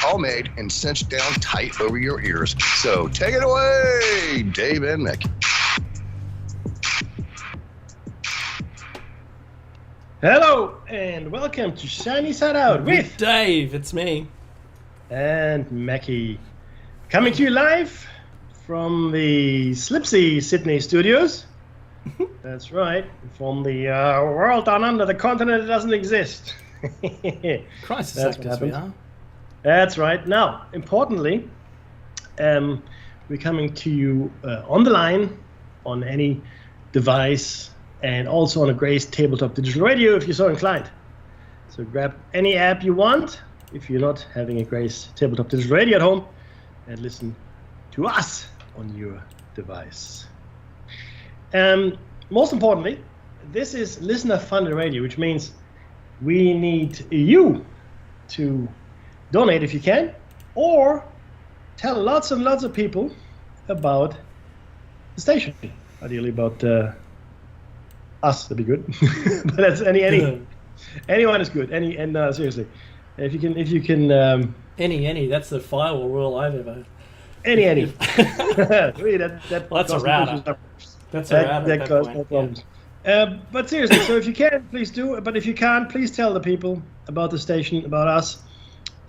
homemade and cinched down tight over your ears. So take it away, Dave and Mickey. Hello and welcome to Shiny Side Out with Dave. It's me. And Mackie. Coming to you live from the Slipsy Sydney studios. That's right, from the world down under, the continent that doesn't exist. Crisis That's actors we are. That's right. Now, importantly, we're coming to you on the line, on any device, and also on a Grace Tabletop Digital Radio if you're so inclined. So grab any app you want if you're not having a Grace Tabletop Digital Radio at home, and listen to us on your device. Most importantly, this is listener-funded radio, which means we need you to donate if you can, or tell lots and lots of people about the station. Ideally about us, that'd be good. But that's anyone is good. Seriously, if you can. Any. That's the firewall rule I've ever. Any. Really, that well, that's a router. That's a router. That caused no problems. Yeah. But seriously, so if you can, please do. But if you can't, please tell the people about the station, about us,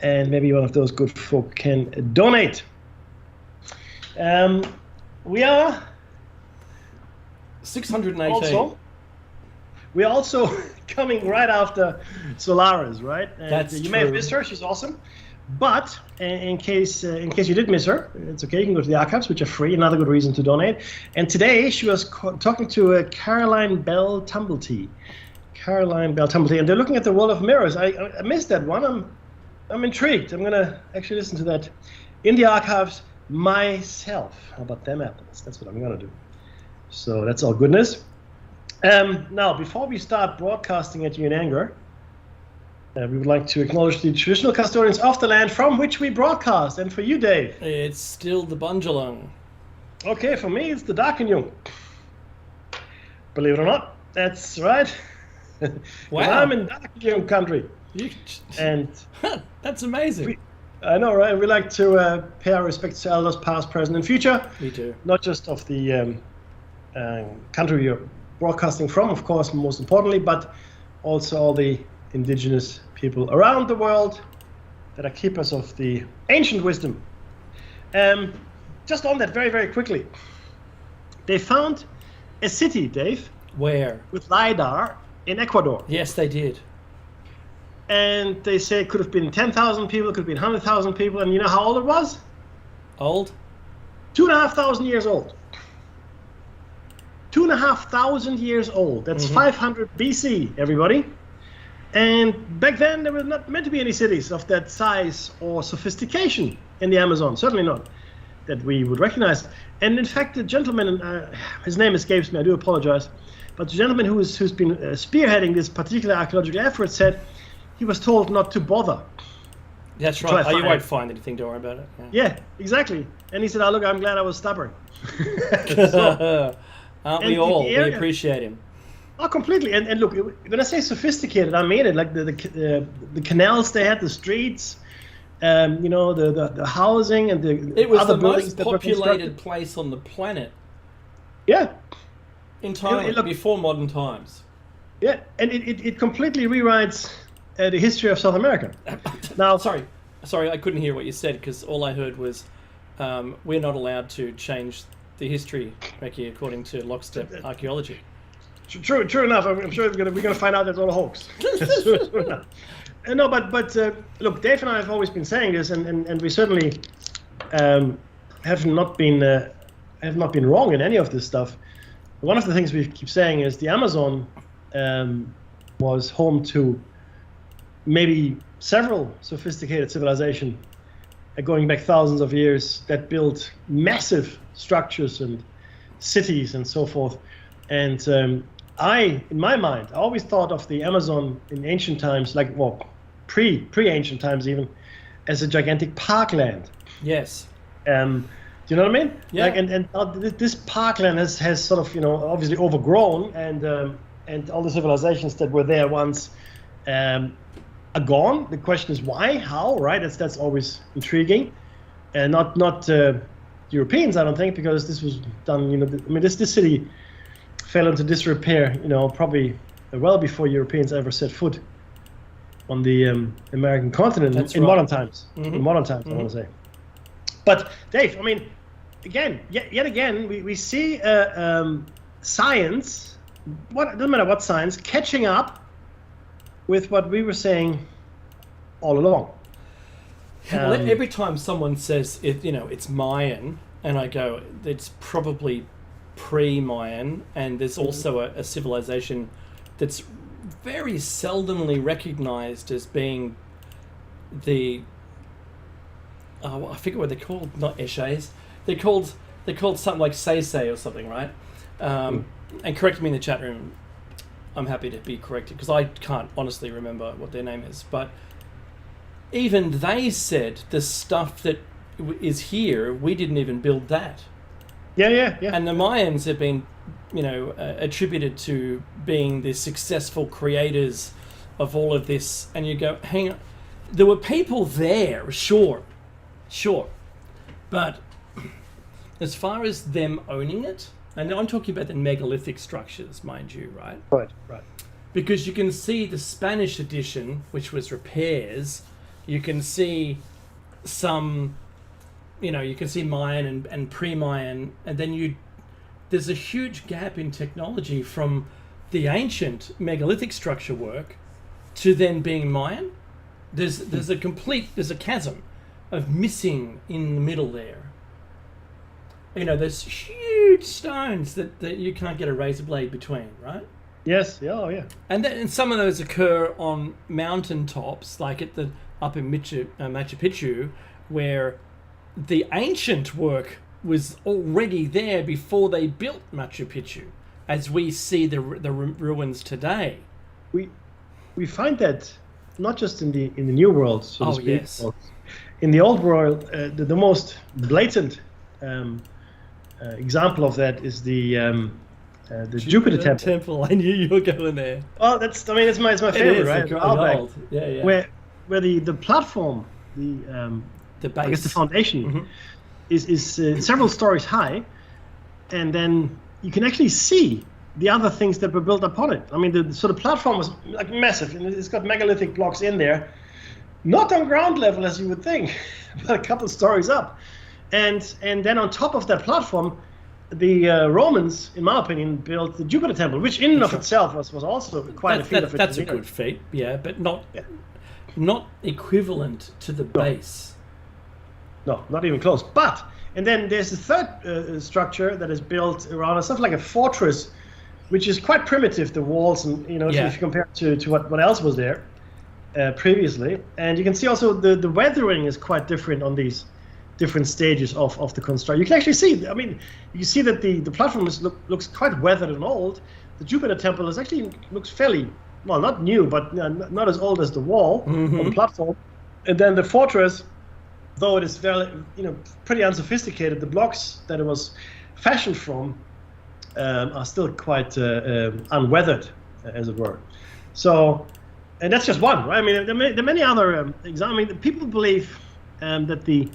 and maybe one of those good folk can donate. We are 618. We're also coming right after Solaris, right? And That's you true. may have missed her. She's awesome. But in case you did miss her, it's okay. You can go to the archives, which are free. Another good reason to donate. And today she was talking to Caroline Bell Tumblety. And they're looking at the Wall of Mirrors. I missed that one. I'm intrigued. I'm gonna actually listen to that in the archives myself. How about them apples? That's what I'm gonna do. So that's all goodness. Now, before we start broadcasting at you in anger, we would like to acknowledge the traditional custodians of the land from which we broadcast. And for you, Dave? It's still the Bundjalung. Okay, for me, it's the Darkinjung. Believe it or not, that's right. Wow. I'm in Darkinjung country. And that's amazing. I know, right? We like to pay our respects to elders past, present, and future. Me too. Not just of the country you're broadcasting from, of course, most importantly, but also all the indigenous people around the world that are keepers of the ancient wisdom. Just on that very, very quickly. They found a city, Dave. Where? With LiDAR in Ecuador. Yes, they did. And they say it could have been 10,000 people, it could have been 100,000 people, and you know how old it was? Old? 2,500 years old. 2,500 years old. That's 500 BC, everybody. And back then, there were not meant to be any cities of that size or sophistication in the Amazon. Certainly not that we would recognize. And in fact, the gentleman, his name escapes me, I do apologize, but the gentleman who's been spearheading this particular archaeological effort said he was told not to bother. That's right. You won't find anything, don't worry about it. Yeah, exactly. And he said, look, I'm glad I was stubborn. Aren't we all? We appreciate him. Oh, completely. And look, when I say sophisticated, I mean it. Like the canals they had, the streets, the housing and it was other the buildings most populated place on the planet. Yeah. Entirely before modern times. Yeah, and it completely rewrites the history of South America. Now, sorry, I couldn't hear what you said because all I heard was we're not allowed to change the history, Mackie, according to lockstep archaeology. True enough. I'm sure we're going to find out that's all a hoax. No, but look, Dave and I have always been saying this, and we certainly have not been wrong in any of this stuff. One of the things we keep saying is the Amazon was home to maybe several sophisticated civilizations going back thousands of years that built massive structures and cities and so forth. And in my mind, I always thought of the Amazon in ancient times, pre-ancient times even, as a gigantic parkland. Yes. Do you know what I mean? Yeah. And this parkland has sort of, obviously overgrown, and all the civilizations that were there once are are gone. The question is why, how, right? That's always intriguing, and not Europeans, I don't think, because this was done. This city fell into disrepair. Probably well before Europeans ever set foot on the American continent in modern times. Mm-hmm. In modern times, I want to say. But Dave, yet again, we see science. Doesn't matter what science, catching up with what we were saying all along. Well, every time someone says it's Mayan, and I go, it's probably pre-Mayan, and there's also a civilization that's very seldomly recognized as being the I forget what they're called, not Eshes. They're called something like Say or something, right? And correct me in the chat room. I'm happy to be corrected because I can't honestly remember what their name is. But even they said the stuff that is here, we didn't even build that. Yeah. And the Mayans have been, attributed to being the successful creators of all of this. And you go, hang on, there were people there, sure, but as far as them owning it, and I'm talking about the megalithic structures, mind you, right? Right. Because you can see the Spanish edition, which was repairs. You can see some, you can see Mayan and pre-Mayan, and then there's a huge gap in technology from the ancient megalithic structure work to then being Mayan. There's a chasm of missing in the middle there. There's huge stones that you can't get a razor blade between, right? Yes. Oh, yeah. And some of those occur on mountain tops, like up in Machu Picchu, where the ancient work was already there before they built Machu Picchu, as we see the ruins today. We find that not just in the new world, so to speak. Yes. In the old world, the most blatant example of that is the Jupiter Temple. I knew you were going there. Well, it's my favorite, right? Old. Yeah. Where the platform, the base, I guess the foundation, is several stories high, and then you can actually see the other things that were built upon it. The platform was like massive, and it's got megalithic blocks in there, not on ground level as you would think, but a couple stories up, and then on top of that platform, the Romans, in my opinion, built the Jupiter Temple, which in and of itself was also quite a feat of That's a good feat, yeah, but not equivalent to the base. No, not even close. And then there's the third structure that is built around something like a fortress, which is quite primitive, the walls, and if you compare it to what else was there previously. And you can see also the weathering is quite different on these different stages of the construction. You can actually see, you see that the platform looks quite weathered and old. The Jupiter Temple looks fairly, well, not new, but not as old as the wall or the platform. And then the fortress, though it is very, pretty unsophisticated, the blocks that it was fashioned from are still quite unweathered, as it were. So, and that's just one, right? There are many other examples. People believe that the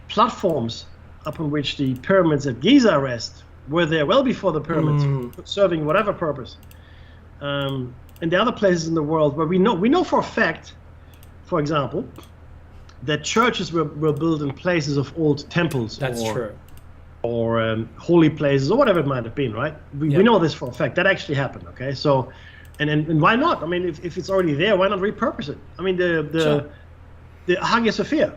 platforms upon which the pyramids at Giza rest were there well before the pyramids, serving whatever purpose. And the other places in the world where we know for a fact, for example, that churches were built in places of old temples. That's true. Or holy places, or whatever it might have been, right? We know this for a fact. That actually happened, okay? So, and why not? If it's already there, why not repurpose it? The Hagia Sophia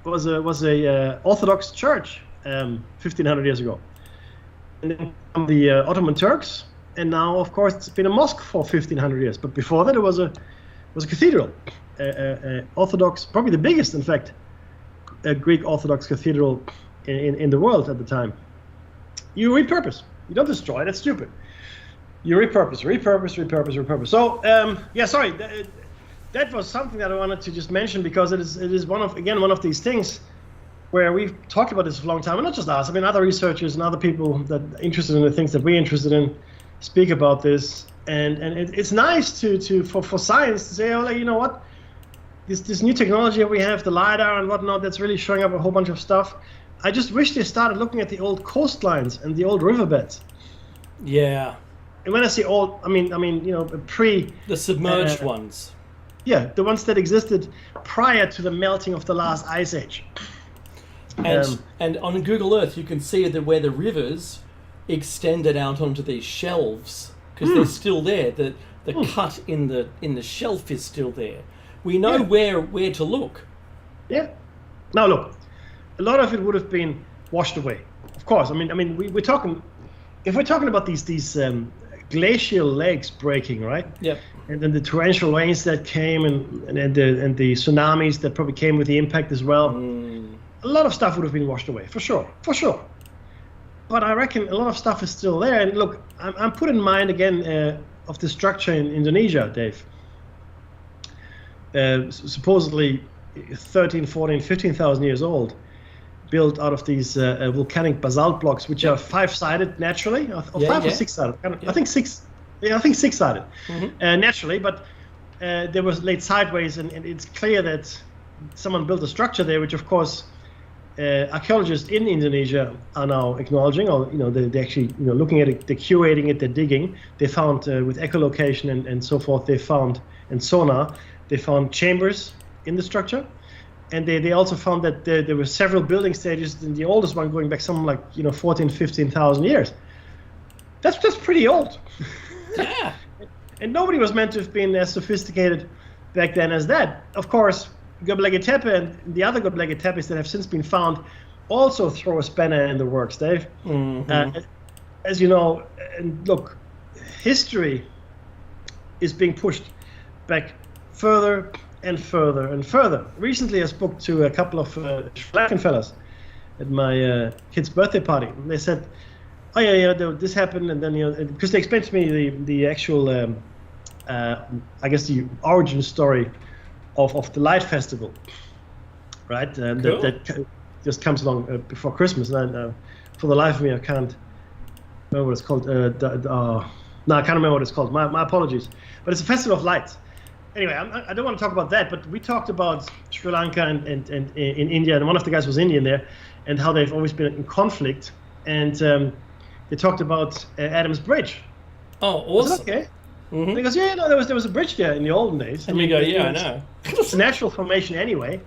was a Orthodox church 1,500 years ago. And then the Ottoman Turks, and now, of course, it's been a mosque for 1,500 years. But before that, it was a cathedral. Orthodox, probably the biggest, in fact, Greek Orthodox cathedral in the world at the time. You repurpose. You don't destroy. That's stupid. You repurpose. So, sorry. That was something that I wanted to just mention because it is one of these things where we've talked about this for a long time, and not just us. Other researchers and other people that are interested in the things that we're interested in speak about this, and it's nice for science to say, oh, you know what, this new technology that we have, the LiDAR and whatnot, that's really showing up a whole bunch of stuff. I just wish they started looking at the old coastlines and the old riverbeds. Yeah. And when I say old, I mean, the submerged ones. Yeah, the ones that existed prior to the melting of the last ice age. And on Google Earth, you can see that where the rivers extended out onto these shelves, because they're still there. The cut in the shelf is still there. We know where to look. Yeah. Now look, a lot of it would have been washed away. Of course. I mean, we're talking. If we're talking about these glacial lakes breaking, right? Yep. And then the torrential rains that came, and the tsunamis that probably came with the impact as well. A lot of stuff would have been washed away, for sure. But I reckon a lot of stuff is still there. And look, I'm put in mind again of the structure in Indonesia, Dave. Supposedly 13, 14, 15,000 years old, built out of these volcanic basalt blocks, which are 5-sided naturally, or 5 or 6-sided. I think 6. Yeah, I think 6-sided naturally, but they were laid sideways, and it's clear that someone built a structure there, which of course archaeologists in Indonesia are now acknowledging, or they actually looking at it, they're curating it, they're digging. They found with echolocation and so forth, they found, and sonar, they found chambers in the structure. And they also found that there were several building stages, and the oldest one going back something like 14, 15,000 years. That's pretty old. Yeah. And nobody was meant to have been as sophisticated back then as that. Of course, Göbekli Tepe and the other Göbekli Tepes that have since been found also throw a spanner in the works, Dave. As you know, and look, history is being pushed back further and further and further. Recently, I spoke to a couple of Sri Lankan fellas at my kid's birthday party. They said, "Oh yeah, this happened," and then because they explained to me the actual, I guess the origin story of the Light Festival, right? Cool. That just comes along before Christmas, and for the life of me, I can't remember what it's called. No, I can't remember what it's called. My apologies. But it's a festival of lights. Anyway, I don't want to talk about that, but we talked about Sri Lanka and in India, and one of the guys was Indian there, and how they've always been in conflict. And they talked about Adam's Bridge. Oh, awesome. Okay. And he goes, yeah, no, there was a bridge there in the olden days. And we go, yeah, I know. It's a natural formation anyway.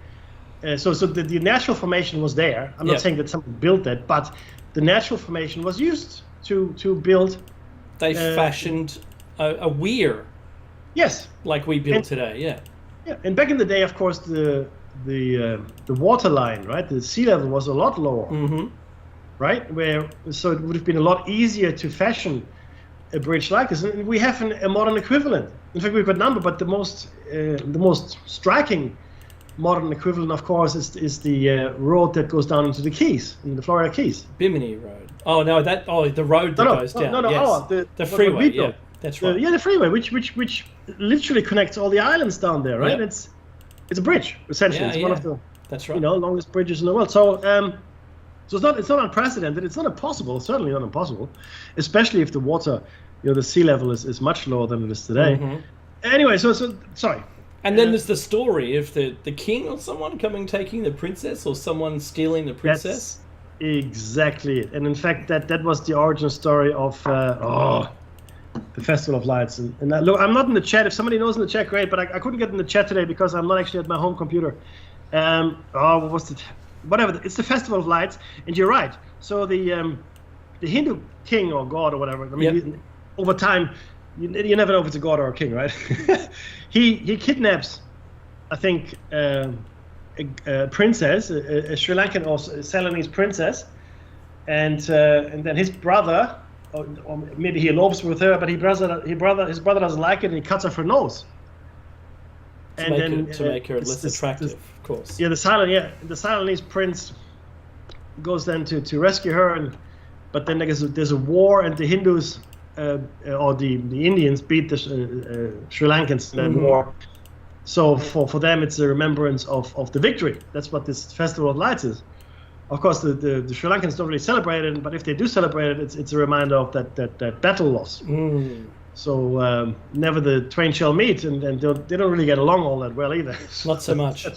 So the natural formation was there. I'm not saying that someone built that, but the natural formation was used to build. They fashioned a weir. Yes. Like we build today, yeah. Yeah, and back in the day, of course, the water line, right? The sea level was a lot lower, right? So it would have been a lot easier to fashion a bridge like this. And we have a modern equivalent. In fact, we've got a number, but the most striking modern equivalent, of course, is the road that goes down into the Keys, in the Florida Keys. Bimini Road. Oh no, the road that goes down. No, yes. The freeway. Yeah, that's right. The freeway, which literally connects all the islands down there, right? Yep. It's a bridge essentially. It's one of the longest bridges in the world. So it's not unprecedented. It's not impossible. It's certainly not impossible, especially if the water, the sea level is much lower than it is today. Anyway, so sorry. And then there's the story of the king or someone taking the princess, or someone stealing the princess. That's exactly it. And in fact, that was the origin story of the Festival of Lights. And look, I'm not in the chat. If somebody knows in the chat, great. But I couldn't get in the chat today because I'm not actually at my home computer. What was it? Whatever. It's the Festival of Lights, and you're right. So the Hindu king or god or whatever. I mean, over time, you never know if it's a god or a king, right? he kidnaps, I think, a princess, a Sri Lankan or Ceylonese princess, and then his brother, or maybe he elopes with her, but his brother doesn't like it, and he cuts off her nose. To make her less attractive, of course. Yeah, the Ceylonese prince goes then to rescue her, but then there's a war, and the Hindus or the Indians beat the Sri Lankans in that war. So for them, it's a remembrance of the victory. That's what this Festival of Lights is. Of course, the Sri Lankans don't really celebrate it, but if they do celebrate it, it's a reminder of that battle loss. never the twain shall meet, and they don't really get along all that well either. Not so much.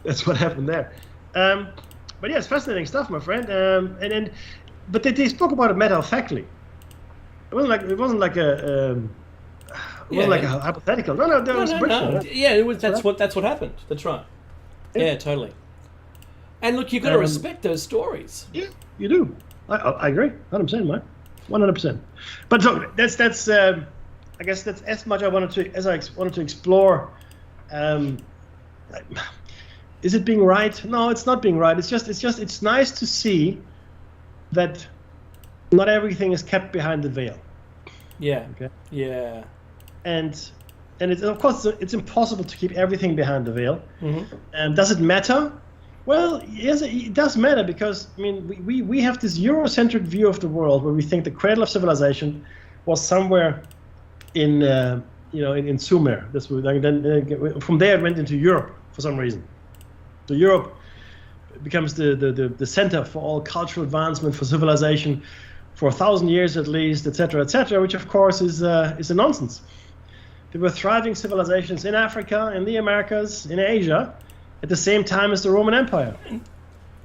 That's what happened there. But yeah, it's fascinating stuff, my friend. But they spoke about it matter of factly. It wasn't like a hypothetical. No, there was Britain. No. Yeah, it was. That's what happened. That's right. Yeah, totally. And look, you've got to respect those stories. Yeah, you do. I agree, 100%, Mike, 100%. But so that's I guess that's as much I wanted to explore. Is it being right? No, it's not being right. It's nice to see that not everything is kept behind the veil. Yeah. Okay. Yeah. And it's, of course, it's impossible to keep everything behind the veil. Mm-hmm. Does it matter? Well, yes, it does matter, because I mean we have this Eurocentric view of the world where we think the cradle of civilization was somewhere in in Sumer. Then from there it went into Europe for some reason. So Europe becomes the center for all cultural advancement, for civilization, for 1,000 years at least, etc., which of course is a nonsense. There were thriving civilizations in Africa, in the Americas, in Asia, at the same time as the Roman Empire,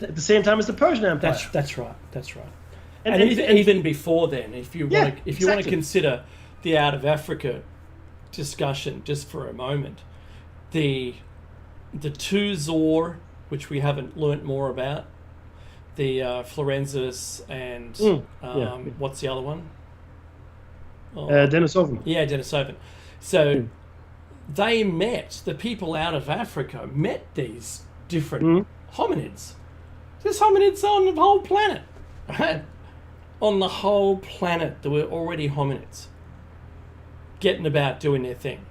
at the same time as the Persian Empire. That's right. And even before then, if you want to consider the out of Africa discussion just for a moment, the two Zor, which we haven't learnt more about, the Florensis and what's the other one? Denisovan. Yeah, Denisovan. So they met, the people out of Africa met these different hominids. There's hominids on the whole planet, right? On the whole planet, there were already hominids getting about doing their thing.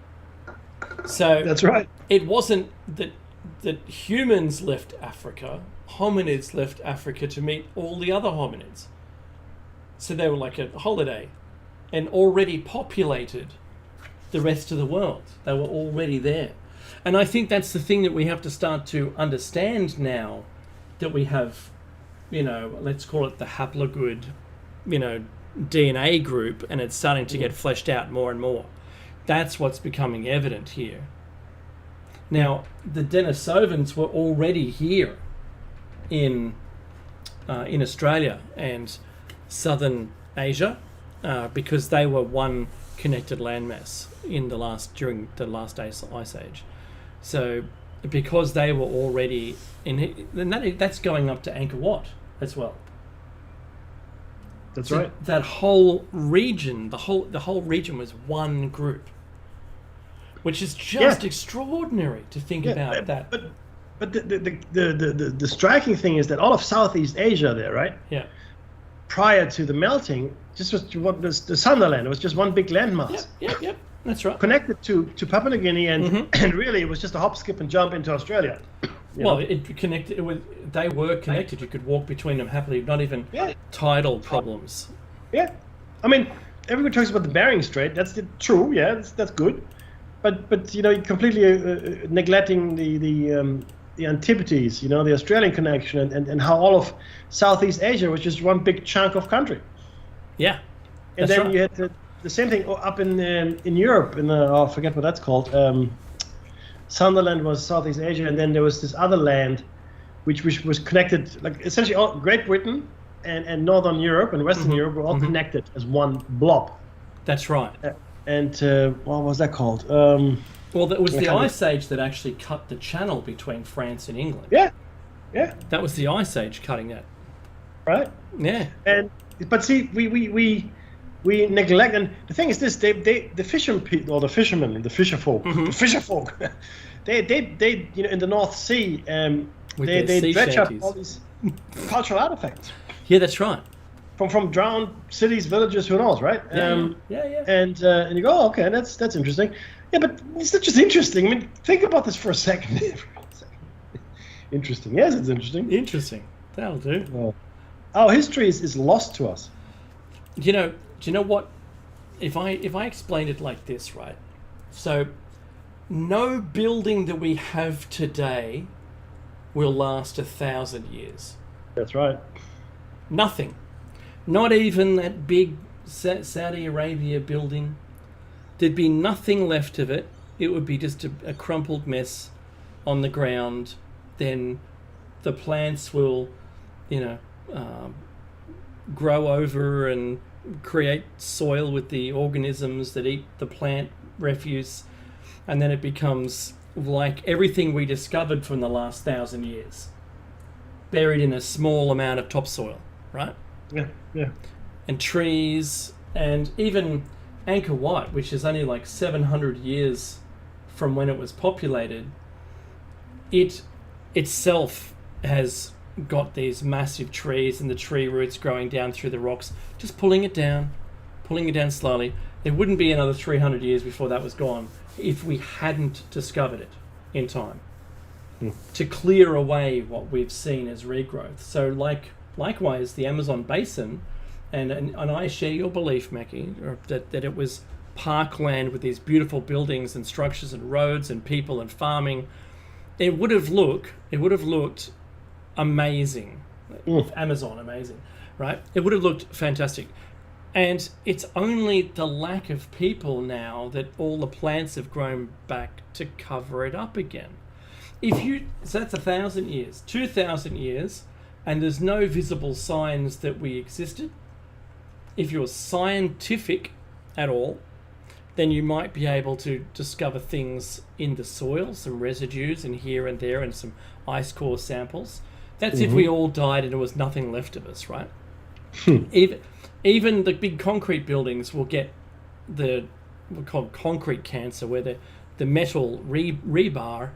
So that's right. It wasn't that humans left Africa, hominids left Africa to meet all the other hominids. So they were like a holiday and already populated the rest of the world. They were already there. And I think that's the thing that we have to start to understand now, that we have, let's call it the haplogood, DNA group, and it's starting to get fleshed out more and more. That's what's becoming evident here. Now, the Denisovans were already here in Australia and southern Asia, because they were one connected landmass during the last ice age. So, because they were already that's going up to Angkor Wat as well. That's right. That whole region, the whole region was one group, which is just extraordinary to think about that. But the striking thing is that all of Southeast Asia there, right? Yeah. Prior to the melting, just was what was the Sunderland. It was just one big landmass. Yep. That's right. Connected to Papua New Guinea, and really it was just a hop, skip, and jump into Australia. It connected. They were connected. You could walk between them happily. Not even tidal problems. Yeah, I mean, everyone talks about the Bering Strait. That's true. Yeah, that's good. But you're completely neglecting the Antipodes. The Australian connection, and how all of Southeast Asia was just one big chunk of country. Yeah, and then you had the same thing up in Europe. I forget what that's called. Sunderland was Southeast Asia, and then there was this other land, which was connected, like essentially all Great Britain and Northern Europe and Western Europe were all connected as one blob. That's right. And what was that called? Well, that was the Ice Age that actually cut the channel between France and England. Yeah. That was the Ice Age cutting that. Right. Yeah. But see, we neglect, and the thing is this: the fishermen or the fisherfolk, the fisherfolk, they in the North Sea, they dredge up all these cultural artifacts. Yeah, that's right. From drowned cities, villages, who knows, right? Yeah. And you go, oh, okay, that's interesting. Yeah, but it's not just interesting. I mean, think about this for a second. Interesting. Yes, it's interesting. Interesting. That'll do. Well, our history is lost to us. Do you know what? If I explained it like this, right? So, no building that we have today will last 1,000 years. That's right. Nothing. Not even that big Saudi Arabia building. there'd be nothing left of it. It would be just a crumpled mess on the ground. Then the plants will, grow over and create soil with the organisms that eat the plant refuse, and then it becomes like everything we discovered from the last 1,000 years, buried in a small amount of topsoil, right? Yeah. And trees, and even Angkor Wat, which is only like 700 years from when it was populated, it itself has got these massive trees and the tree roots growing down through the rocks, just pulling it down slowly. There wouldn't be another 300 years before that was gone if we hadn't discovered it in time to clear away what we've seen as regrowth. So likewise, the Amazon basin, and I share your belief, Mackie, that it was parkland with these beautiful buildings and structures and roads and people and farming. It would have looked amazing. Amazon, amazing, right? It would have looked fantastic. And it's only the lack of people now that all the plants have grown back to cover it up again. So that's 1,000 years, 2,000 years, and there's no visible signs that we existed. If you're scientific at all, then you might be able to discover things in the soil, some residues and here and there, and some ice core samples. That's if we all died and there was nothing left of us, right? Even the big concrete buildings will get we call concrete cancer, where the metal rebar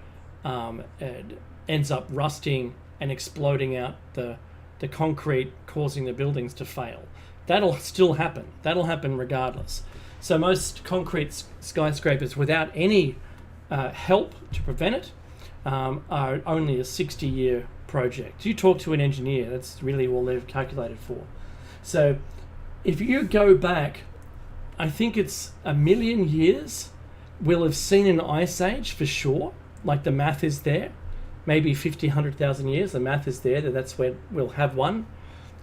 ends up rusting and exploding out the concrete, causing the buildings to fail. That'll still happen. That'll happen regardless. So most concrete skyscrapers, without any help to prevent it, are only a 60-year project. You talk to an engineer, that's really all they've calculated for. So if you go back, I think it's 1 million years, we'll have seen an ice age for sure. Like the math is there. Maybe 50, 100,000 years, the math is there, that's where we'll have one.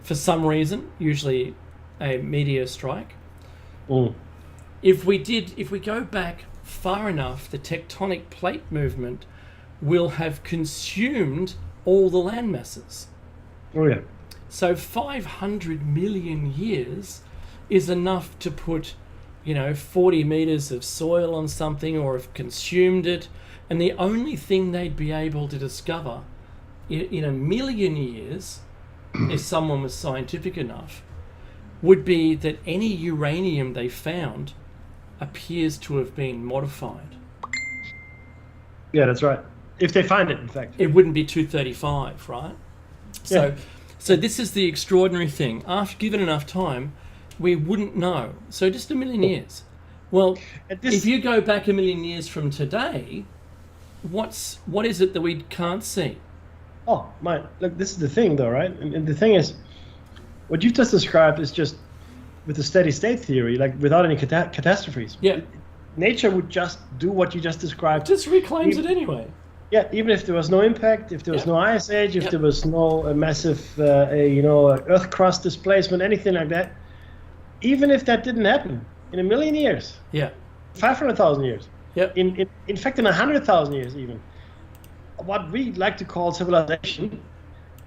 For some reason, usually a meteor strike. If we go back far enough, the tectonic plate movement will have consumed all the land masses. Oh yeah. So 500 million years is enough to put, 40 meters of soil on something, or have consumed it. And the only thing they'd be able to discover in 1 million years, if someone was scientific enough, would be that any uranium they found appears to have been modified. Yeah, that's right. If they find it, in fact. It wouldn't be 235, right? So this is the extraordinary thing. After given enough time, we wouldn't know. So just 1 million years. Well, if you go back 1 million years from today, what is it that we can't see? Oh, look, this is the thing, though, right? And the thing is, what you've just described is just with the steady state theory, like without any catastrophes. Yeah. Nature would just do what you just described. Just reclaims it anyway. Yeah, even if there was no impact, if there was no ice age, if there was no massive, earth crust displacement, anything like that, even if that didn't happen in 1 million years, 500,000 years, in fact, in 100,000 years even, what we like to call civilization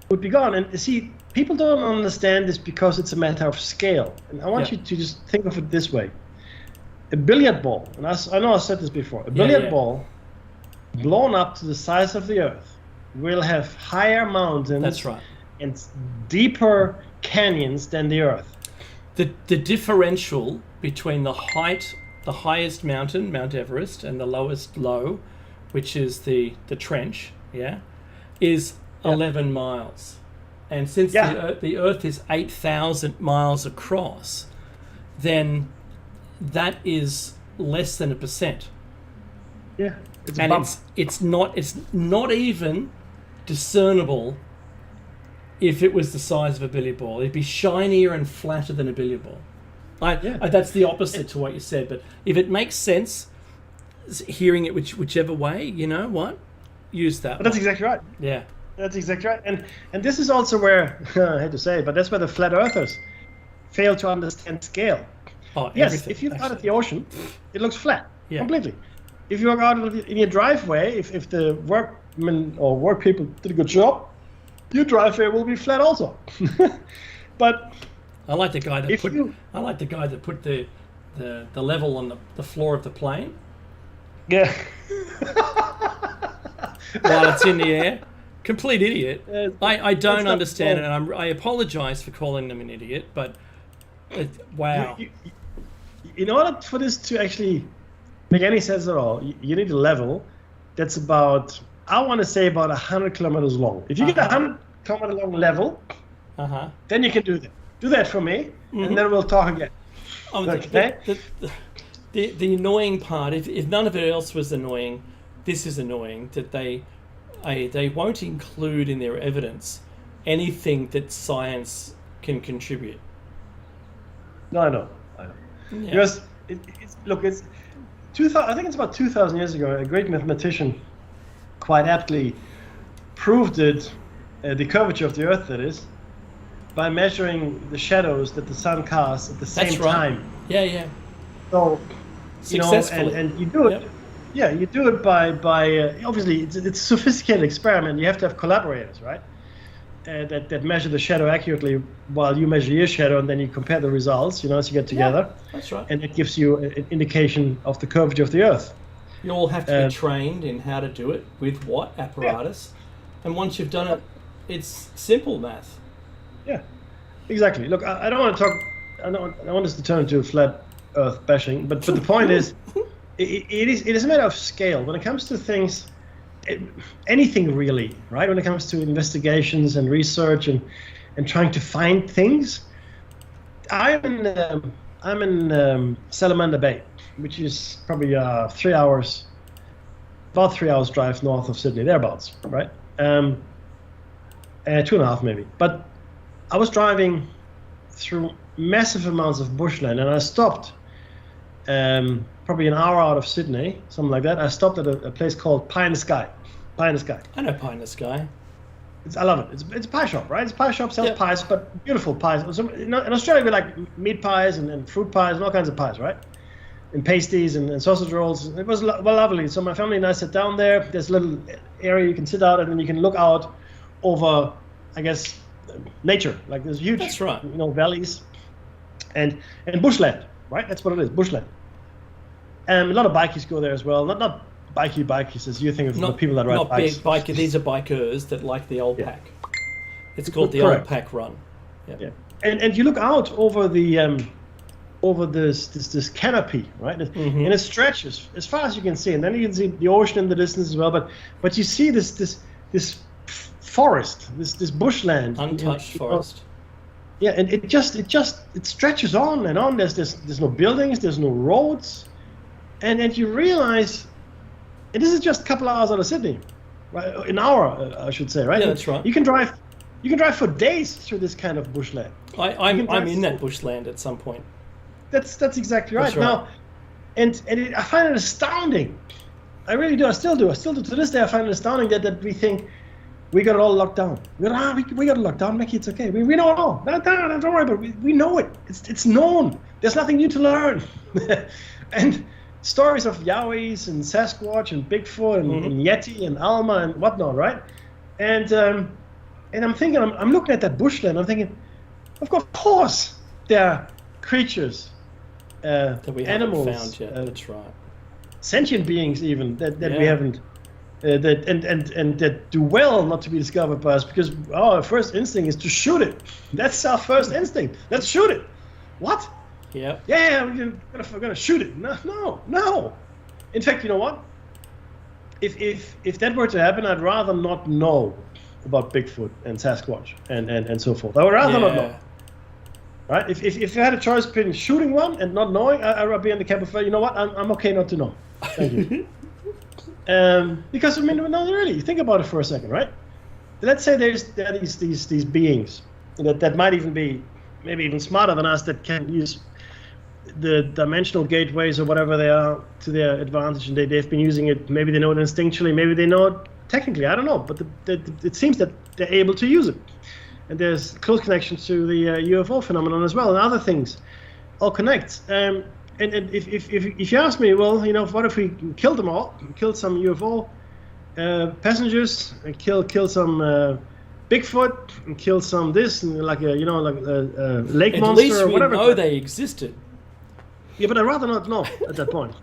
would be gone. And see, people don't understand this because it's a matter of scale. And I want you to just think of it this way. A billiard ball, and I know I said this before, a billiard ball blown up to the size of the Earth will have higher mountains and deeper canyons than the Earth. The differential between the highest mountain, Mount Everest, and the lowest low, which is the trench, is 11 miles. And since the Earth is 8,000 miles across, then that is less than 1%. Yeah, it's not even discernible if it was the size of a billiard ball. It'd be shinier and flatter than a billiard ball. That's the opposite to what you said. But if it makes sense, hearing it whichever way, you know what, use that. But that's exactly right. Yeah, that's exactly right. And this is also where I hate to say it, but that's where the flat earthers fail to understand scale. Oh, Yes, everything, if you're out at actually. the ocean, it looks flat, Yeah. completely. If you're out in your driveway, if the workmen or work people did a good job, your driveway will be flat also. But I like the guy that if put. you- I like the guy that put the level on the floor of the plane yeah, while it's in the air. Complete idiot. I don't that's not- understand it, and I apologize for calling them an idiot, but wow. In order for this to actually make any sense at all, you need a level that's about, I want to say, about 100 kilometers long. If you get a 100-kilometer long level, Uh-huh. then you can do that. Do that for me, and then we'll talk again. Oh, Okay. the annoying part, if none of it else was annoying, this is annoying, that they won't include in their evidence anything that science can contribute. No, I know. Yeah. Because it's 2000. I think it's about 2,000 years ago. A great mathematician, quite aptly, proved it, the curvature of the Earth, that is, by measuring the shadows that the sun casts at the same That's right. time. Yeah. So, Successfully. and you do it. Yep. Yeah, you do it by obviously it's a sophisticated experiment. You have to have collaborators, right? That measure the shadow accurately while you measure your shadow, and then you compare the results. As you get together, That's right. and it gives you an indication of the curvature of the Earth. You all have to be trained in how to do it with what apparatus, and once you've done it, it's simple math. Yeah, exactly. Look, I don't want to talk. I don't want us to turn into flat Earth bashing, but the point is, it is a matter of scale when it comes to things. Anything really, right? When it comes to investigations and research and trying to find things, I'm in Salamander Bay, which is probably 3 hours, about 3 hours drive north of Sydney, thereabouts, right? 2.5 maybe. But I was driving through massive amounts of bushland, and I stopped probably an hour out of Sydney, something like that. I stopped at a place called Pie in the Sky. Pie in the Sky. I know Pie in the Sky. I love it. It's a pie shop, right? It's a pie shop, sells Yep. pies, but beautiful pies. So, in Australia, we like meat pies and fruit pies and all kinds of pies, right? And pasties and sausage rolls. It was lovely. So my family and I sat down there. There's a little area you can sit out, and then you can look out over, I guess, nature. Like there's huge, That's right. valleys and bushland, right? That's what it is, bushland. And a lot of bikies go there as well. Not bikies as you think of the people that ride not bikes. big biker. These are bikers that like the old Yeah. pack. It's called the Correct. old pack run. Yeah, and you look out over the over this canopy, right? And it stretches as far as you can see, and then you can see the ocean in the distance as well. But you see this forest, this bushland, Untouched forest. Yeah, and it stretches on and on. There's no buildings, there's no roads, and you realize, and this is just a couple hours out of Sydney, right? An hour, I should say, right? Yeah, that's right. You can drive for days through this kind of bushland. I'm in that bushland at some point. That's exactly right. That's right. Now, and I find it astounding. I really do. I still do. To this day, I find it astounding that we think we got it all locked down. We got it locked down, Mickey. It's okay. We know it all. No, don't worry about it. We know it. It's known. There's nothing new to learn. And stories of Yowies and Sasquatch and Bigfoot and Yeti and Alma and whatnot, right? And I'm thinking, I'm looking at that bushland. I'm thinking, of course, there are creatures, That we animals, haven't found yet. That's right. sentient beings, even that we Yeah. haven't. And that do well not to be discovered by us, because our first instinct is to shoot it. That's our first instinct. Let's shoot it. What? Yep. Yeah, we're gonna shoot it. No. In fact, you know what? If that were to happen, I'd rather not know about Bigfoot and Sasquatch and so forth. I would rather not know. Right? If you had a choice between shooting one and not knowing, I'd be in the camp of, you know what? I'm okay not to know. Thank you. Because I mean, no, really, think about it for a second, right? Let's say there are these beings that might even be maybe even smarter than us, that can use the dimensional gateways or whatever they are to their advantage, and they've been using it. Maybe they know it instinctually, maybe they know it technically. I don't know, but it seems that they're able to use it. And there's close connection to the UFO phenomenon as well, and other things all connect. And if you ask me, well, what if we killed them all, killed some UFO passengers, and kill some Bigfoot, and kill some this, and like a lake At monster least or we whatever. know they existed. Yeah, but I'd rather not know at that point.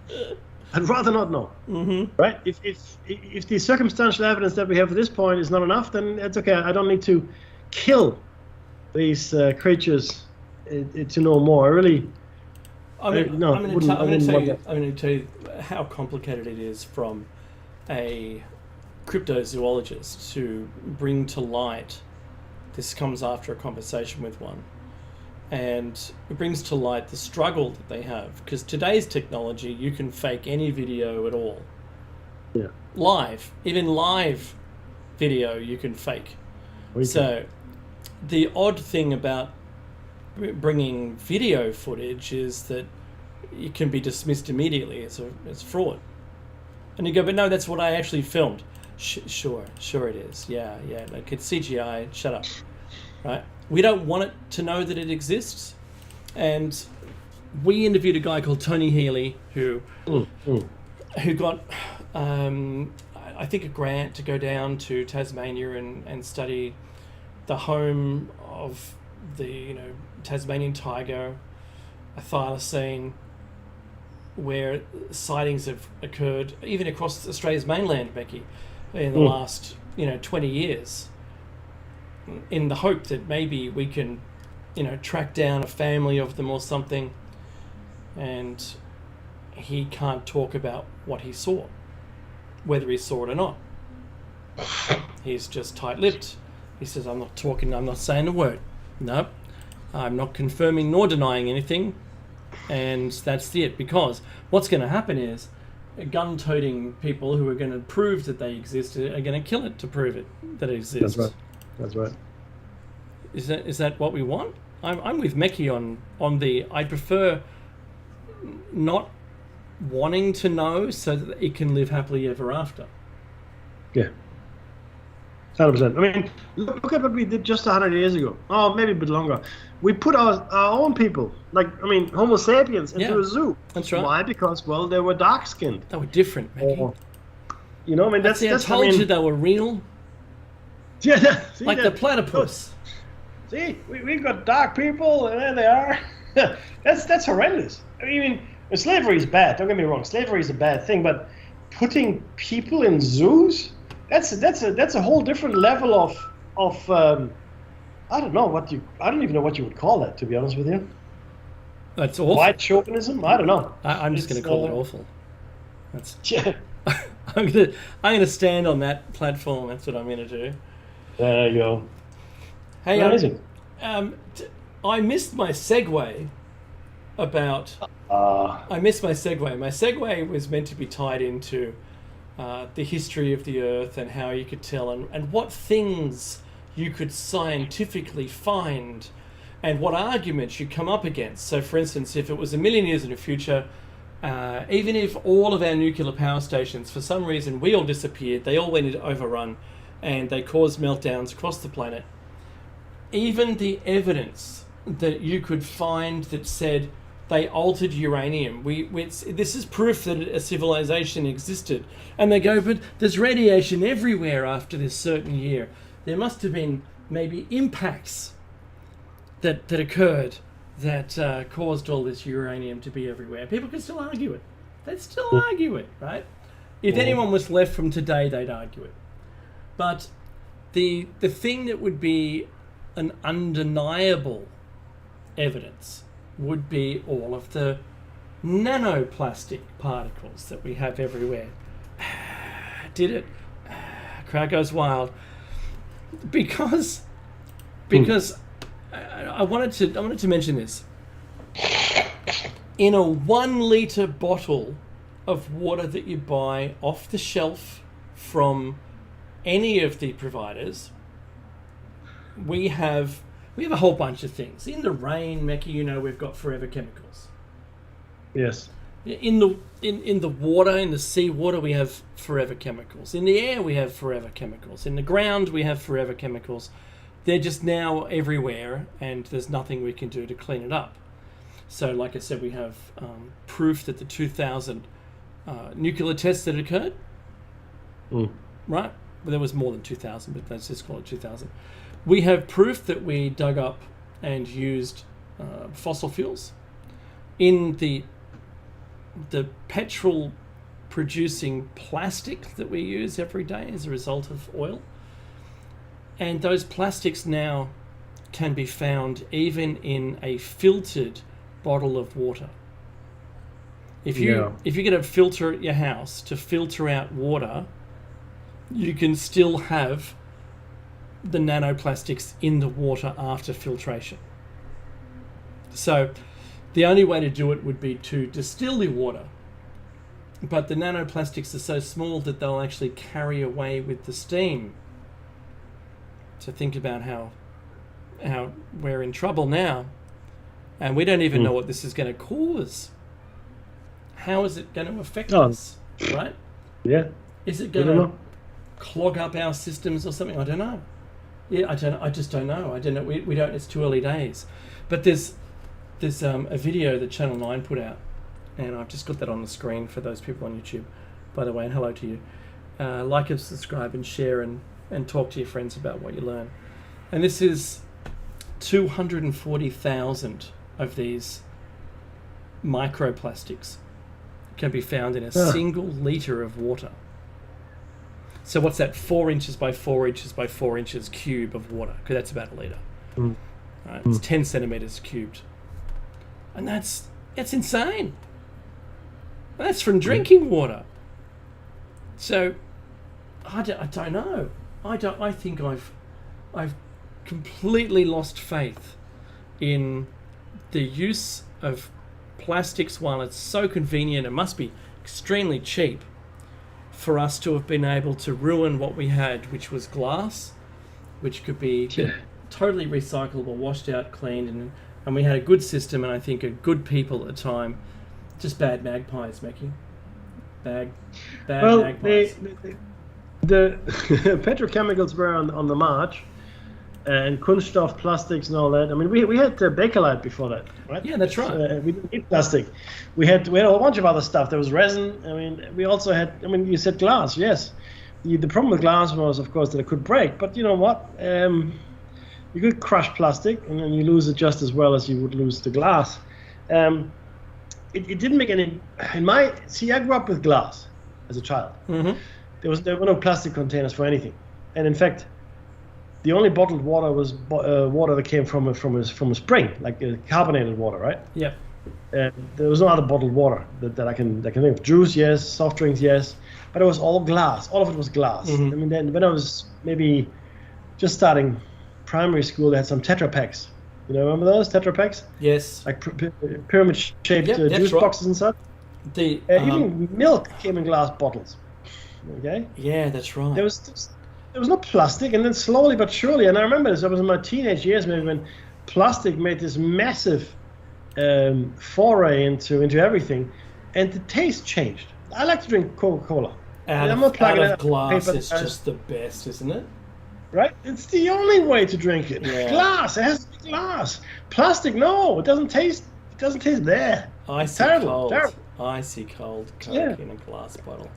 I'd rather not know. Mm-hmm. Right? If the circumstantial evidence that we have at this point is not enough, then it's okay. I don't need to kill these creatures to know more. I really. I'm going to tell you how complicated it is from a cryptozoologist to bring to light. This comes after a conversation with one, and it brings to light the struggle that they have, because today's technology, you can fake any video at all. Yeah. Even live video you can fake. Okay. So the odd thing about bringing video footage is that it can be dismissed immediately as fraud. And you go, but no, that's what I actually filmed. Sure it is. Yeah, like it's CGI, shut up. Right? We don't want it to know that it exists. And we interviewed a guy called Tony Healy who got, I think, a grant to go down to Tasmania and study the home of the Tasmanian tiger, a thylacine, where sightings have occurred even across Australia's mainland, Becky, in the last 20 years, in the hope that maybe we can track down a family of them or something. And he can't talk about what he saw, whether he saw it or not. He's just tight-lipped. He says, I'm not saying a word. Nope. I'm not confirming nor denying anything. And that's it. Because what's going to happen is gun-toting people who are going to prove that they exist are going to kill it to prove it that it exists. That's right. Is that what we want? I'm with Meki on the. I prefer not wanting to know so that it can live happily ever after. Yeah. 100%. I mean, look at what we did just 100 years ago. Oh, maybe a bit longer. We put our own people, Homo sapiens, into a zoo. That's right. Why? Because, well, they were dark-skinned. They were different, Maggie. That's I told you they were real. Yeah, the platypus. See, we've got dark people, and there they are. That's horrendous. I mean, slavery is bad. Don't get me wrong. Slavery is a bad thing, but putting people in zoos, that's a whole different level of I don't even know what you would call that, to be honest with you. That's awful. White chauvinism? I don't know. I'm just going to call it awful. That's. Yeah. I'm gonna stand on that platform. That's what I'm gonna do. There you go. Hey, amazing. I missed my segue about. I missed my segue. My segue was meant to be tied into the history of the Earth and how you could tell and what things you could scientifically find and what arguments you come up against. So, for instance, if it was a million years in the future, even if all of our nuclear power stations, for some reason, we all disappeared, they all went into overrun, and they caused meltdowns across the planet, even the evidence that you could find that said they altered uranium, this is proof that a civilization existed. And they go, but there's radiation everywhere after this certain year. There must have been maybe impacts that occurred that caused all this uranium to be everywhere. People can still argue it. They'd still argue it, right? If anyone was left from today, they'd argue it. But the thing that would be an undeniable evidence would be all of the nanoplastic particles that we have everywhere. Did it? Crowd goes wild. Because I wanted to mention this. In a 1 litre bottle of water that you buy off the shelf from any of the providers, we have a whole bunch of things. In the rain, Meki, we've got forever chemicals. Yes. In the water, in the seawater, we have forever chemicals. In the air, we have forever chemicals. In the ground, we have forever chemicals. They're just now everywhere, and there's nothing we can do to clean it up. So, like I said, we have proof that the 2000 nuclear tests that occurred, right? Well, there was more than 2000, but let's just call it 2000. We have proof that we dug up and used fossil fuels in the petrol producing plastic that we use every day as a result of oil. And those plastics now can be found even in a filtered bottle of water. If you get a filter at your house to filter out water, you can still have the nanoplastics in the water after filtration. So the only way to do it would be to distill the water. But the nanoplastics are so small that they'll actually carry away with the steam. So think about how we're in trouble now. And we don't even know what this is going to cause. How is it going to affect us, right? Yeah. Is it going to clog up our systems or something? I don't know. Yeah, I just don't know. I don't know. We don't. It's too early days. But there's a video that Channel 9 put out, and I've just got that on the screen for those people on YouTube, by the way, and hello to you. Like and subscribe and share and talk to your friends about what you learn. And this is 240,000 of these microplastics can be found in a single litre of water. So what's that? 4 inches by 4 inches by 4 inches cube of water, because that's about a litre. Right? It's 10 centimetres cubed. And that's insane. That's from drinking water. So I don't know. I think I've completely lost faith in the use of plastics. While it's so convenient, it must be extremely cheap for us to have been able to ruin what we had, which was glass, which could be totally recyclable, washed out, cleaned, and we had a good system, and I think a good people at the time. Just bad magpies, Mickey. Bad magpies. The petrochemicals were on the march, and Kunststoff, plastics, and all that. I mean, we had Bakelite before that, right? Yeah, that's right. We didn't need plastic. We had a whole bunch of other stuff. There was resin. I mean, we also had. I mean, you said glass. Yes, the problem with glass was, of course, that it could break. But you know what? You could crush plastic, and then you lose it just as well as you would lose the glass. It didn't make any. I grew up with glass as a child. Mm-hmm. There were no plastic containers for anything, and in fact, the only bottled water was water that came from a spring, like carbonated water, right? Yeah. There was no other bottled water that I can think of. Juice, yes. Soft drinks, yes. But it was all glass. All of it was glass. Mm-hmm. I mean, then when I was maybe just starting primary school, they had some Tetra Paks. You know, remember those Tetra Paks? Yes. Like pyramid-shaped juice boxes and such. Even milk came in glass bottles. Okay. Yeah, that's right. There was no plastic, and then slowly but surely, and I remember this. I was in my teenage years, maybe, when plastic made this massive foray into everything, and the taste changed. I like to drink Coca-Cola. Out of glass is just the best, isn't it? Right? It's the only way to drink it. Yeah. Glass. It has to be glass. Plastic, no. It doesn't taste. It doesn't taste there. Icy terrible. cold Coke in a glass bottle.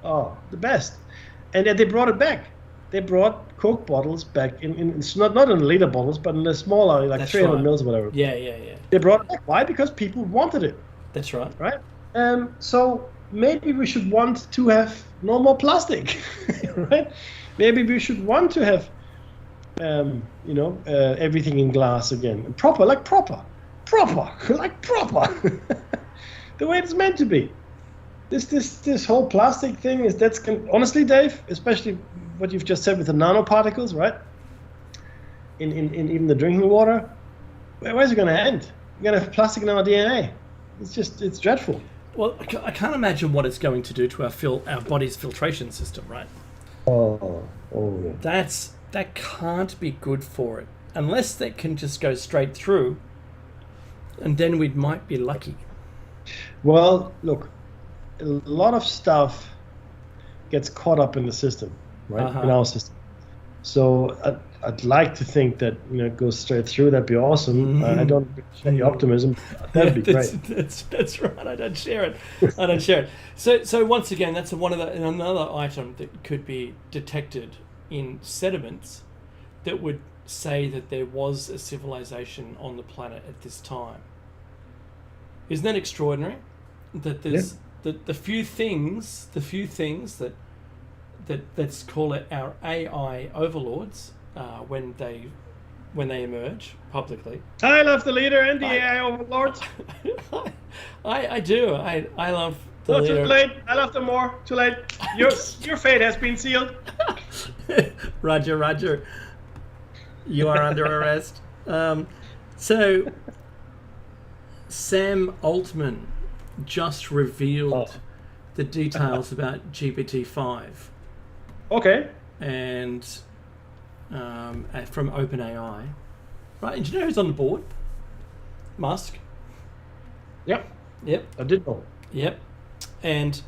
Oh, the best. And then they brought it back. They brought Coke bottles back in not in liter bottles, but in the smaller, like 300 mils or whatever. Yeah. They brought it back. Why? Because people wanted it. That's right. Right? So maybe we should want to have no more plastic, right? Maybe we should want to have, everything in glass again. Proper. The way it's meant to be. This whole plastic thing honestly, Dave, especially what you've just said with the nanoparticles, right? In even the drinking water, where's it going to end? We're going to have plastic in our DNA. It's dreadful. Well, I can't imagine what it's going to do to our body's filtration system, right? Oh yeah. That can't be good for it, unless that can just go straight through, and then we might be lucky. Well, look, a lot of stuff gets caught up in the system, right? In our system. So I'd like to think that it goes straight through. That'd be awesome. I don't share your optimism. That'd be great. That's right. I don't share it. So once again, that's another item that could be detected in sediments that would say that there was a civilization on the planet at this time. Isn't that extraordinary? That there's the few things that let's call it our AI overlords when they emerge publicly. I love the leader and the AI overlords. I do. I love the leader. Too late. I love them more. Too late. Your fate has been sealed. Roger. You are under arrest. So Sam Altman just revealed the details about GPT-5. Okay. And from OpenAI. Right, and do you know who's on the board? Musk. Yep. I did know. Yep. And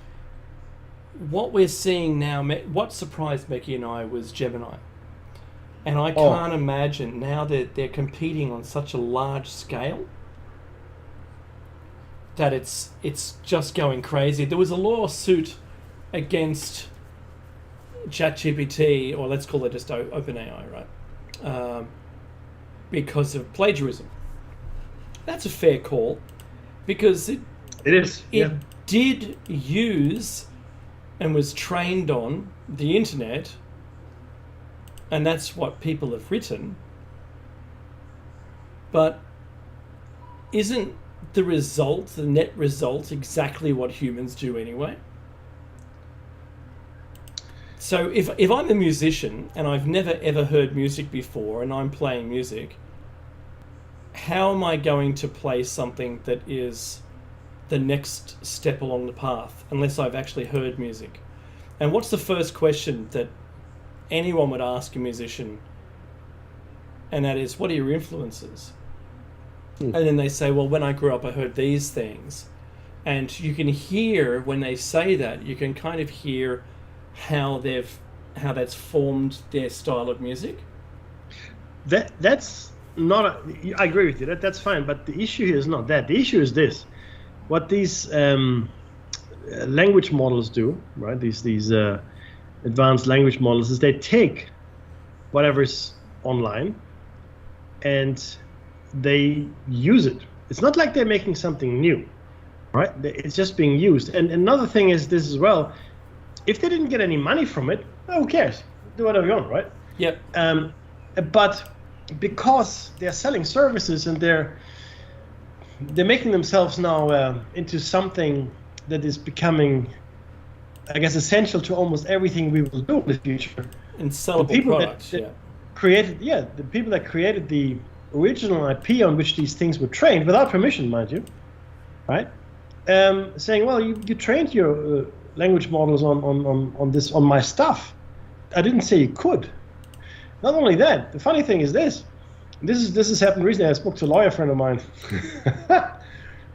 what we're seeing now, what surprised Becky and I was Gemini. And I can't imagine now that they're competing on such a large scale that it's just going crazy. There was a lawsuit against ChatGPT, or let's call it just OpenAI, right? Because of plagiarism. That's a fair call, because it did use and was trained on the internet, and that's what people have written. But isn't the net result, exactly what humans do anyway? So if I'm a musician and I've never ever heard music before and I'm playing music, how am I going to play something that is the next step along the path unless I've actually heard music? And what's the first question that anyone would ask a musician? And that is, what are your influences? And then they say, well, when I grew up I heard these things. And you can hear, when they say that, you can kind of hear how that's formed their style of music. That's not I agree with you. That's fine, but the issue here is not that. The issue is this: what these language models do, right? These advanced language models, is they take whatever's online and they use it. It's not like they're making something new, right? It's just being used. And another thing is this as well: if they didn't get any money from it, who cares? Do whatever you want, right? Yep. But because they're selling services and they're making themselves now into something that is becoming, I guess, essential to almost everything we will do in the future. And sellable products, the people that created the original IP on which these things were trained, without permission, mind you, right? Saying, well, you trained your language models on my stuff. I didn't say you could. Not only that, the funny thing is this has happened recently. I spoke to a lawyer friend of mine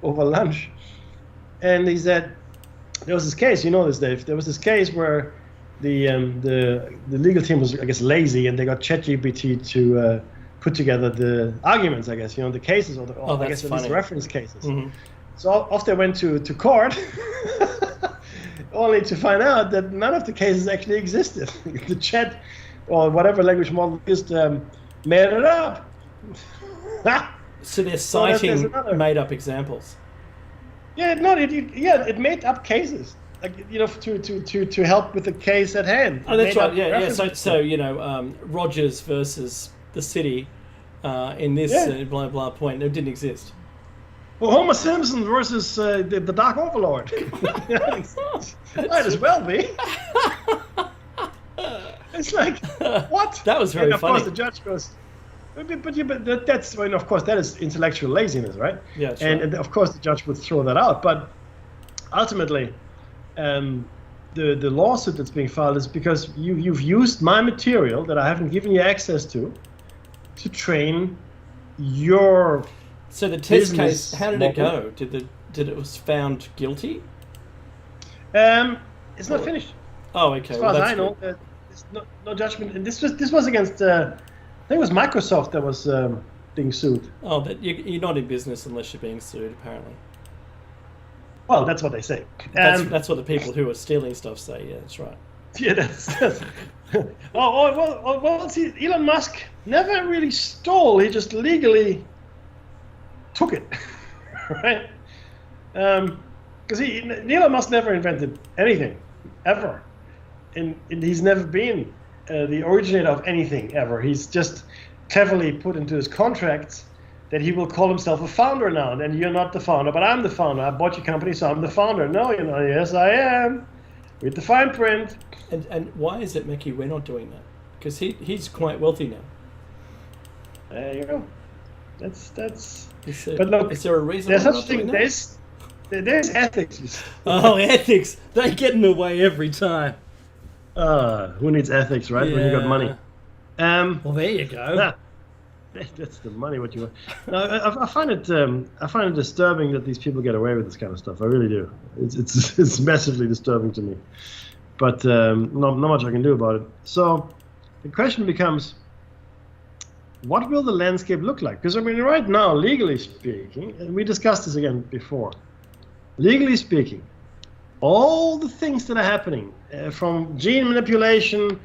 over lunch, and he said there was this case. You know this, Dave. There was this case where the legal team was, I guess, lazy, and they got ChatGPT to put together the arguments. I guess the cases, or I guess at least reference cases. Mm-hmm. So off they went to court. Only to find out that none of the cases actually existed. The chat or whatever language model just made it up. So they're citing made-up examples. Yeah, it made up cases, like to help with the case at hand. Oh, that's right. Yeah. So Rogers versus the city in this blah blah point, it didn't exist. Well, Homer Simpson versus the Dark Overlord. Might as well be. It's like, what? That was very funny. Of course, the judge goes, but that's when, of course, that is intellectual laziness, right? Yeah. And of course, the judge would throw that out. But ultimately, the lawsuit that's being filed is because you've used my material that I haven't given you access to train your. So the test case, how did it go? Did it was found guilty? It's not finished. Oh, okay. As far as I know, there's no judgment. And this was against think it was Microsoft that was being sued. Oh, that you're not in business unless you're being sued, apparently. Well, that's what they say. That's what the people who are stealing stuff say. Yeah, that's right. Yeah, that's well, see, Elon Musk never really stole. He just legally took it, right? Because Elon Musk never invented anything, ever. And he's never been the originator of anything, ever. He's just cleverly put into his contracts that he will call himself a founder now. And you're not the founder, but I'm the founder. I bought your company, so I'm the founder. No, you're not. Yes, I am. With the fine print. And why is it, Mickey, we're not doing that? Because he's quite wealthy now. There you go. That's. But look, is there a reason there's we're such not thing. doing that? There's ethics. Oh, ethics! They get in the way every time. Who needs ethics, right? Yeah. When you got money. Well, there you go. That's the money. What you want? No, I find it disturbing that these people get away with this kind of stuff. I really do. It's massively disturbing to me. But not much I can do about it. So the question becomes, what will the landscape look like? Because I mean, right now, legally speaking, and we discussed this again before. Legally speaking, all the things that are happening, from gene manipulation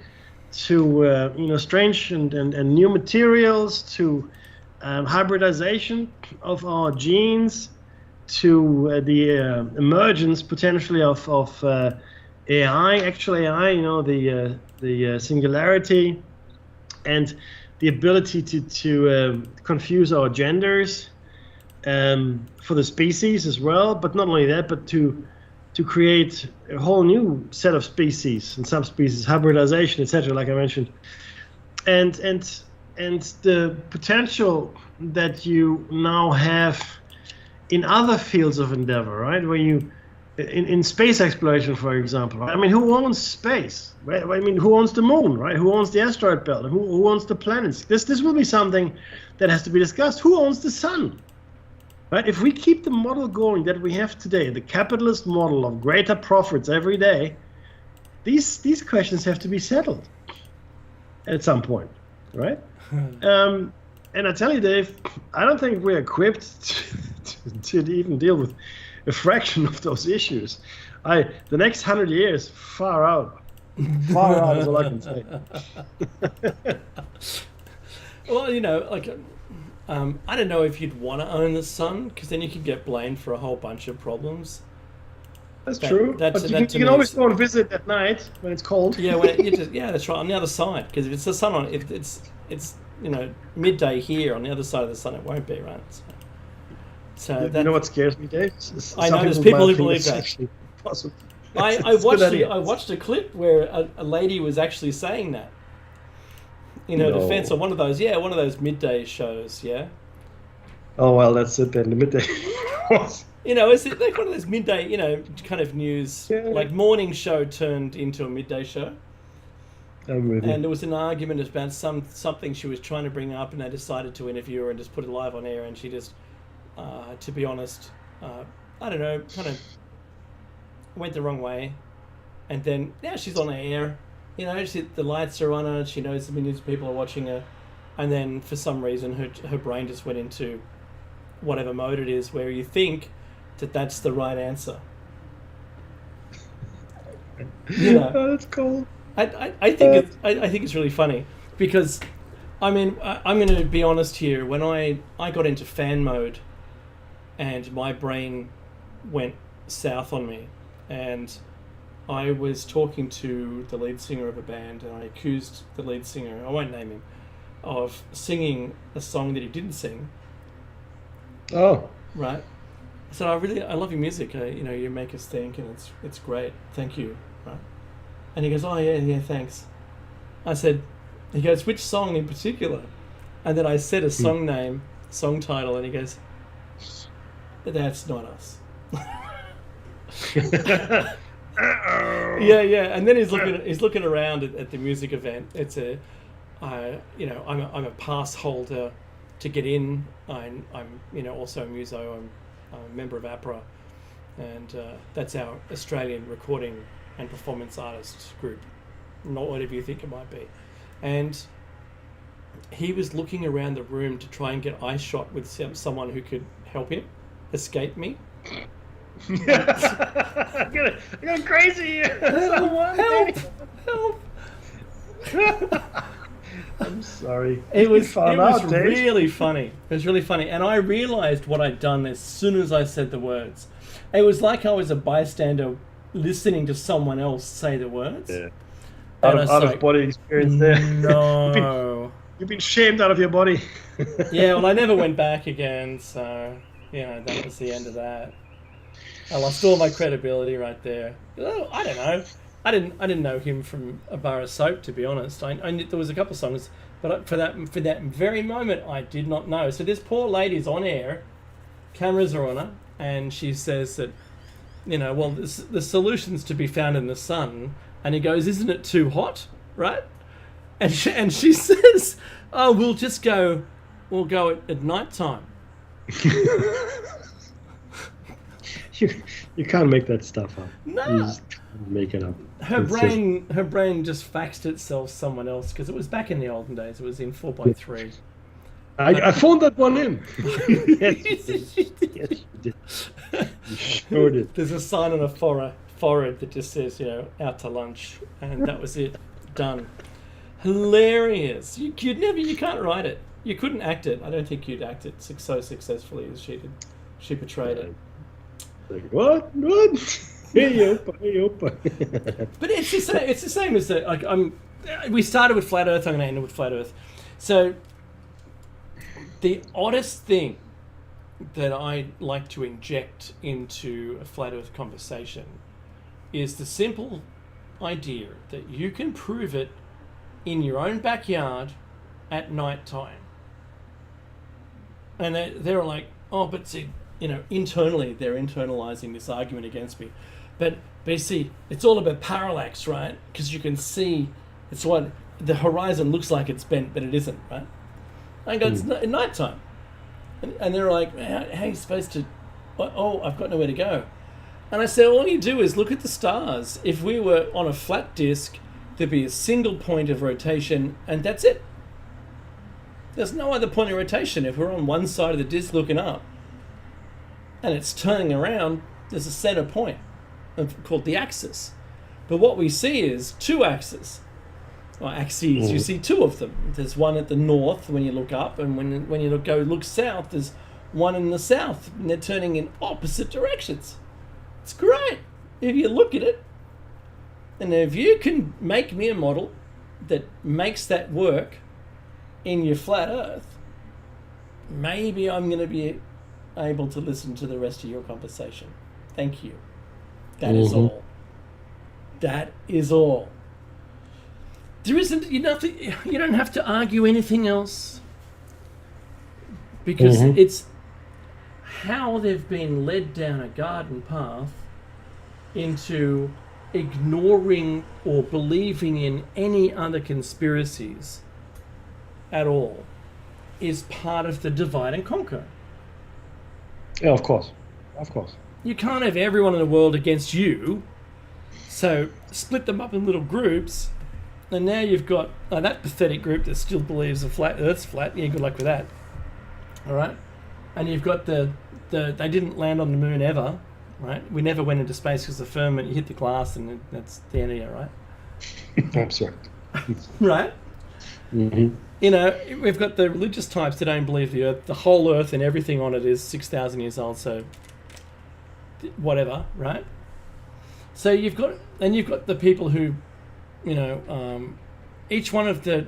to strange and new materials, to hybridization of our genes, to the emergence potentially of AI, actual AI, the singularity, and the ability to confuse our genders for the species as well. But not only that, but to create a whole new set of species and subspecies, hybridization, etc., like I mentioned, and the potential that you now have in other fields of endeavor, right? Where you, in space exploration, for example, right? I mean, who owns space? Right? I mean, who owns the moon, right? Who owns the asteroid belt? Who owns the planets? This will be something that has to be discussed. Who owns the sun? Right? If we keep the model going that we have today, the capitalist model of greater profits every day, these questions have to be settled at some point, right? And I tell you, Dave, I don't think we're equipped to even deal with a fraction of those issues. The next 100 years, far out is all I can say. Well, I don't know if you'd want to own the sun, because then you could get blamed for a whole bunch of problems. That's true. But you can always go and visit at night when it's cold. Yeah, that's right. On the other side, because if it's the sun on, if it's midday here, on the other side of the sun, it won't be, right? So you know what scares me, Dave? I know there's people who believe that. I watched a clip where a lady was actually saying that. In her defense of one of those midday shows, yeah. Oh well, that's it then. The midday. Is it like one of those midday, kind of news, like morning show turned into a midday show? And there was an argument about something she was trying to bring up, and they decided to interview her and just put it live on air, and she just, to be honest, I don't know, kind of went the wrong way, and then now she's on air. The lights are on her, she knows millions of people are watching her, and then for some reason her brain just went into whatever mode it is where you think that that's the right answer. Oh, that's cool. I think it's really funny, because I mean, I'm going to be honest here. When I got into fan mode and my brain went south on me, and I was talking to the lead singer of a band, and I accused the lead singer, I won't name him, of singing a song that he didn't sing. Oh. Right. I said, I love your music. You make us think, and it's great. Thank you. Right. And he goes, oh yeah, thanks. He goes, which song in particular? And then I said a song name, song title, and he goes, that's not us. Yeah, and then he's looking around at the music event. It's I'm a pass holder to get in. I'm also a muso. I'm a member of APRA, and that's our Australian Recording and Performance Artists group, not whatever you think it might be. And he was looking around the room to try and get eye shot with someone who could help him escape me. I'm going crazy. Help! I'm sorry. It was really funny. It was really funny. And I realized what I'd done as soon as I said the words. It was like I was a bystander listening to someone else say the words. Yeah. Out of body experience there. No. You've been shamed out of your body. Yeah, well, I never went back again, so, that was the end of that. I lost all my credibility right there. Oh, I don't know. I didn't know him from a bar of soap, to be honest. I knew there was a couple of songs, but for that very moment, I did not know. So this poor lady's on air, cameras are on her, and she says that, well, the solution's to be found in the sun. And he goes, "Isn't it too hot?" Right? And she says, "Oh, we'll go at night time." You can't make that stuff up. No. You just make it up. Her brain just faxed itself someone else, because it was back in the olden days. It was in 4x3. I phoned that one in. Yes, you did. You sure did. There's a sign on a forehead that just says, out to lunch, and that was it. Done. Hilarious. You can't write it. You couldn't act it. I don't think you'd act it so successfully as she did. She portrayed it. Like, what? Hey, but it's the same as that. We started with Flat Earth. I'm going to end with Flat Earth. So the oddest thing that I like to inject into a Flat Earth conversation is the simple idea that you can prove it in your own backyard at night time. And they're like, oh, but see, internally they're internalizing this argument against me. But you see, it's all about parallax, right? Because you can see, it's what the horizon looks like it's bent, but it isn't, right? I go, it's night time. And they're like, how are you supposed to, oh, I've got nowhere to go. And I said, all you do is look at the stars. If we were on a flat disk, there'd be a single point of rotation, and that's it. There's no other point of rotation. If we're on one side of the disk looking up, and it's turning around, there's a center point called the axis. But what we see is two axes, or axes. You see two of them. There's one at the north when you look up, and when you look south, there's one in the south, and they're turning in opposite directions. It's great if you look at it. And if you can make me a model that makes that work in your flat Earth, maybe I'm going to be able to listen to the rest of your conversation. Thank you. That is all. That is all. There isn't, you don't have to argue anything else, because it's how they've been led down a garden path into ignoring or believing in any other conspiracies at all is part of the divide and conquer. Yeah, of course. You can't have everyone in the world against you, so split them up in little groups, and now you've got that pathetic group that still believes the Earth's flat. Yeah, good luck with that. All right, and you've got the they didn't land on the moon ever, right? We never went into space because the firmament, you hit the glass and that's the end of it, right? I'm sorry. Right? We've got the religious types that don't believe the whole Earth and everything on it is 6,000 years old, so whatever, right? So you've got the people who, each one of the,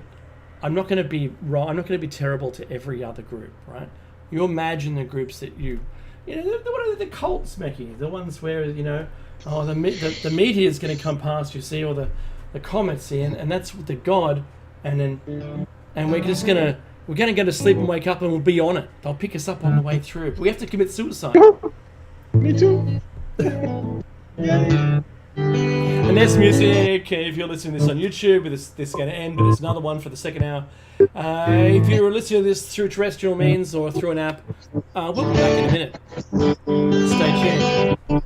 I'm not going to be wrong, I'm not going to be terrible to every other group, right? You imagine the groups that what are the cults, Mecky? The ones where, the meteor's going to come past, you see, or the comets, see, and that's the god, and we're just going to go to sleep and wake up and we'll be on it. They'll pick us up on the way through. But we have to commit suicide. Me too. And there's music. If you're listening to this on YouTube, this is going to end, but there's another one for the second hour. If you're listening to this through terrestrial means or through an app, we'll be back in a minute. Stay tuned.